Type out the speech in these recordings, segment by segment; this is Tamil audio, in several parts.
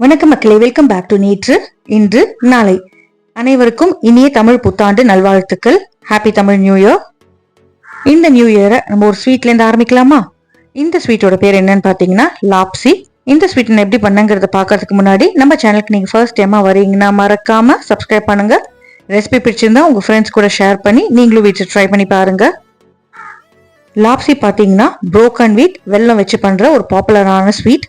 வணக்கம் மக்களே, வெல்கம் பேக் டு நேற்று இன்று நாளை. அனைவருக்கும் இனிய தமிழ் புத்தாண்டு நல்வாழ்த்துக்கள். Happy Tamil new year. இந்த நியூ இயரை நம்ம ஒரு ஸ்வீட்ல இருந்து ஆரம்பிக்கலாமா? இந்த ஸ்வீட்டோட பேர் என்னன்னு பாத்தீங்கன்னா லாப்சி. இந்த ஸ்வீட் நான் எப்படி பண்ணங்கிறத பாக்கிறதுக்கு முன்னாடி நம்ம சேனலுக்கு நீங்க ஃபர்ஸ்ட் டைமா வரீங்கன்னா மறக்காம சப்ஸ்கிரைப் பண்ணுங்க. ரெசிபி பிடிச்சிருந்தா உங்க ஃப்ரெண்ட்ஸ் கூட ஷேர் பண்ணி நீங்களும் வீட்டில் ட்ரை பண்ணி பாருங்க. லாப்சி பாத்தீங்கன்னா புரோக்கன் வீட் வெல்லம் வச்சு பண்ற ஒரு பாப்புலரான ஸ்வீட்.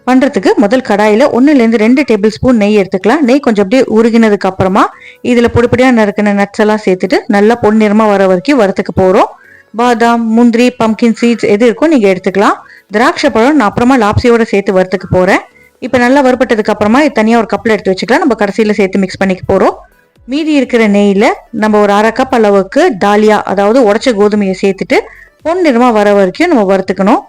பண்றதுக்கு முதல் கடாயில 1-2 டேபிள் ஸ்பூன் நெய் எடுத்துக்கலாம். நெய் கொஞ்சம் அப்படியே உருகினதுக்கு அப்புறமா இதுல பொடிப்படியா நறுக்கின நட்ஸ் எல்லாம் சேர்த்துட்டு நல்லா பொன்னிறமா வர வரைக்கும் வறுத்துக்க போறோம். பாதாம், முந்திரி, பம்கின் சீட்ஸ் எது இருக்கோ நீங்க எடுத்துக்கலாம். திராட்சை பழம் நான் அப்புறமா லாப்சியோட சேர்த்து வறுத்துக்க போறேன். இப்ப நல்லா வறுப்பட்டதுக்கு அப்புறமா இது தனியா ஒரு கப்ல எடுத்து வச்சுக்கலாம். நம்ம கடைசியில சேர்த்து மிக்ஸ் பண்ணிக்க போறோம். மீதி இருக்கிற நெய்ல நம்ம ஒரு 1/2 கப் அளவுக்கு டாலியா, அதாவது உடைச்ச கோதுமையை சேர்த்துட்டு பொன்னிறமா வர வரைக்கும் நம்ம வறுத்துக்கணும்.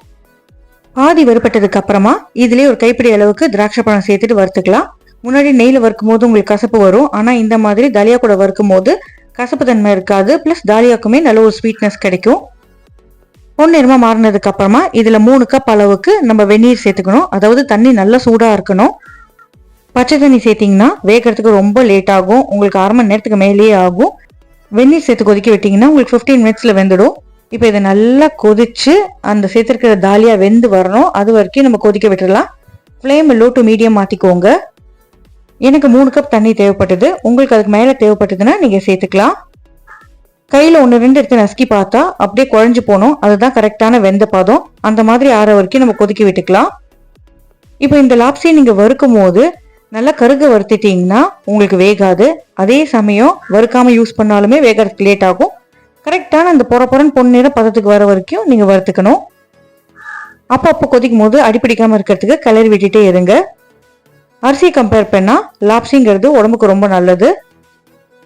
பாதி வறுப்பட்டதுக்கு அப்புறமா இதுலயே ஒரு கைப்பிடி அளவுக்கு திராட்சை பழம் சேர்த்துட்டு வறுத்துக்கலாம். முன்னாடி நெய்ல வறுக்கும் போது உங்களுக்கு கசப்பு வரும், ஆனா இந்த மாதிரி தாலியா கூட வறுக்கும் போது கசப்பு தன்மை இருக்காது. பிளஸ் தாலியாக்குமே நல்ல ஒரு ஸ்வீட்னஸ் கிடைக்கும். பொன்னிறமா மாறினதுக்கு அப்புறமா இதுல 3 கப் அளவுக்கு நம்ம வெந்நீர் சேர்த்துக்கணும். அதாவது தண்ணி நல்லா சூடா இருக்கணும். பச்சை தண்ணி சேர்த்தீங்கன்னா வேகிறதுக்கு ரொம்ப லேட் ஆகும். உங்களுக்கு 1/2 மணி நேரத்துக்கு மேலேயே ஆகும். வெந்நீர் சேர்த்து கொதிக்க விட்டீங்கன்னா உங்களுக்கு 15 மினிட்ஸ்ல வெந்துடும். இப்போ இதை நல்லா கொதிச்சு அந்த சேர்த்திருக்கிற தாலியா வெந்து வரணும். அது வரைக்கும் நம்ம கொதிக்க விட்டுடலாம். ஃப்ளேம் லோ டு மீடியம் மாத்திக்கோங்க. எனக்கு 3 கப் தண்ணி தேவைப்பட்டது. உங்களுக்கு அதுக்கு மேல தேவைப்பட்டதுன்னா நீங்க சேர்த்துக்கலாம். கையில 1-2 எடுத்து நசுக்கி பார்த்தா அப்படியே குழஞ்சு போகணும். அதுதான் கரெக்டான வெந்த பாதம். அந்த மாதிரி ஆற வரைக்கும் நம்ம கொதிக்க விட்டுக்கலாம். இப்போ இந்த லாப்ஸியை நீங்க வறுக்கும் போது நல்லா கருக வறுத்துட்டீங்கன்னா உங்களுக்கு வேகாது. அதே சமயம் வறுக்காம யூஸ் பண்ணாலுமே வேகிறதுக்கு லேட் ஆகும். கரெக்டான அந்த பொறப்பொறன் பொன்னிற பதத்துக்கு வர வரைக்கும் நீங்க வறுத்துக்கணும். அப்பப்போ கொதிக்கும் போது அடிப்பிடிக்காம இருக்கிறதுக்கு கிளறி விட்டுட்டே இருங்க. அரிசி கம்பேர் பண்ணா லாப்ஸிங்கிறது உடம்புக்கு ரொம்ப நல்லது.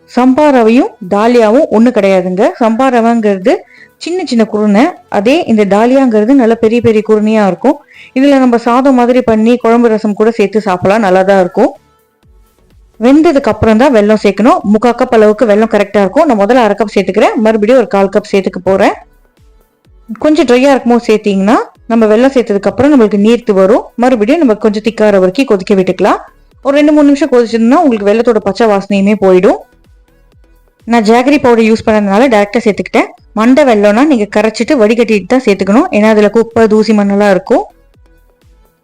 சம்பா ரவையும் டாலியாவும் ஒண்ணு கிடையாதுங்க. சம்பா ரவைங்கிறது சின்ன சின்ன குருணை, அதே இந்த டாலியாங்கிறது நல்ல பெரிய பெரிய குருணையா இருக்கும். இதுல நம்ம சாதம் மாதிரி பண்ணி குழம்பு ரசம் கூட சேர்த்து சாப்பிடலாம், நல்லாதான் இருக்கும். வெந்ததுக்கு அப்புறம் தான் வெல்லம் சேர்க்கணும். 3/4 கப் அளவுக்கு வெல்லம் கரெக்டா இருக்கும். நான் முதல்ல 1/2 கப் சேர்த்துக்கிறேன். மறுபடியும் ஒரு 1/4 கப் சேர்த்துக்க போறேன். கொஞ்சம் ட்ரையா இருக்கும்போது சேர்த்தீங்கன்னா நம்ம வெல்லம் சேர்த்ததுக்கு அப்புறம் நம்மளுக்கு நீர்த்து வரும். மறுபடியும் நம்ம கொஞ்சம் திக்கார வரைக்கும் கொதிக்க விட்டுக்கலாம். ஒரு 2-3 நிமிஷம் கொதிச்சதுன்னா உங்களுக்கு வெல்லத்தோட பச்சை வாசனையுமே போயிடும். நான் ஜாகரி பவுடர் யூஸ் பண்ணதுனால டேரக்டா சேர்த்துக்கிட்டேன். மண்டை வெல்லம்னா நீங்க கரைச்சிட்டு வடிகட்டிட்டு தான் சேர்த்துக்கணும். ஏன்னா அதுல குப்பை தூசி மண்ணெல்லாம் இருக்கும்.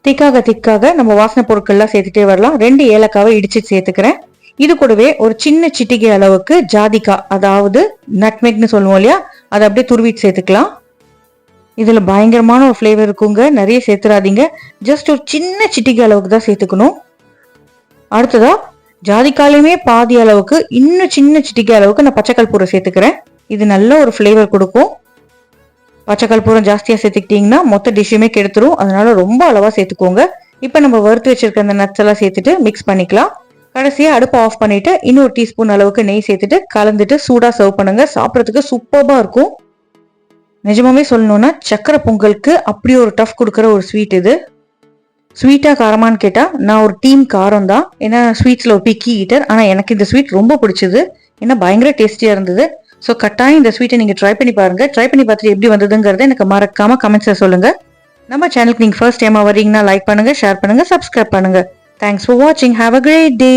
திக்காக நம்ம வாசனை பொருட்கள்லாம் சேர்த்துட்டே வரலாம். 2 ஏலக்காவை இடிச்சு சேர்த்துக்கிறேன். இது கூடவே ஒரு சின்ன சிட்டிகை அளவுக்கு ஜாதிக்காய், அதாவது நட்மெக்னு சொல்லுவோம் இல்லையா, அதை அப்படியே துருவிட்டு சேர்த்துக்கலாம். இதுல பயங்கரமான ஒரு ஃபிளேவர் இருக்குங்க. நிறைய சேர்த்துறாதீங்க. ஜஸ்ட் ஒரு சின்ன சிட்டிகை அளவுக்கு தான் சேர்த்துக்கணும். அடுத்ததா ஜாதிக்காலையுமே பாதி அளவுக்கு இன்னும் சின்ன சிட்டிகை அளவுக்கு நான் பச்சை கற்பூரம் சேர்த்துக்கிறேன். இது நல்ல ஒரு ஃபிளேவர் கொடுக்கும். பச்சை கற்பூரம் ஜாஸ்தியா சேர்த்துக்கிட்டீங்கன்னா மொத்த டிஷ்ஷுமே கெடுத்துரும். அதனால ரொம்ப அளவா சேர்த்துக்கோங்க. இப்ப நம்ம வறுத்து வச்சிருக்க அந்த நட்ஸ் எல்லாம் சேர்த்துட்டு மிக்ஸ் பண்ணிக்கலாம். கடைசியா அடுப்பை ஆஃப் பண்ணிட்டு இன்னொரு டீஸ்பூன் அளவுக்கு நெய் சேர்த்துட்டு கலந்துட்டு சூடா சர்வ் பண்ணுங்க. சாப்பிட்றதுக்கு சூப்பர்பா இருக்கும். நிஜமாவே சொல்லணும்னா சக்கரை பொங்கலுக்கு அப்படி ஒரு டஃப் கொடுக்குற ஒரு ஸ்வீட் இது. ஸ்வீட்டா காரமானு கேட்டா நான் ஒரு டீம் காரம் தான். ஏன்னா ஸ்வீட்ஸ்ல ஒரு பிக்கி ஈட்டர். ஆனா எனக்கு இந்த ஸ்வீட் ரொம்ப பிடிச்சது. ஏன்னா பயங்கர டேஸ்டியா இருந்தது. ஸோ கட்டாயம் இந்த ஸ்வீட்டை நீங்க ட்ரை பண்ணி பாருங்க. ட்ரை பண்ணி பார்த்துட்டு எப்படி வந்ததுங்கிறத எனக்கு மறக்காம கமெண்ட்ஸ்ல சொல்லுங்க. நம்ம சேனலுக்கு நீங்க ஃபர்ஸ்ட் டைமா வரீங்கன்னா லைக் பண்ணுங்க, ஷேர் பண்ணுங்க, சப்ஸ்கிரைப் பண்ணுங்க. தேங்க்ஸ் ஃபார் வாட்சிங். Have a great day.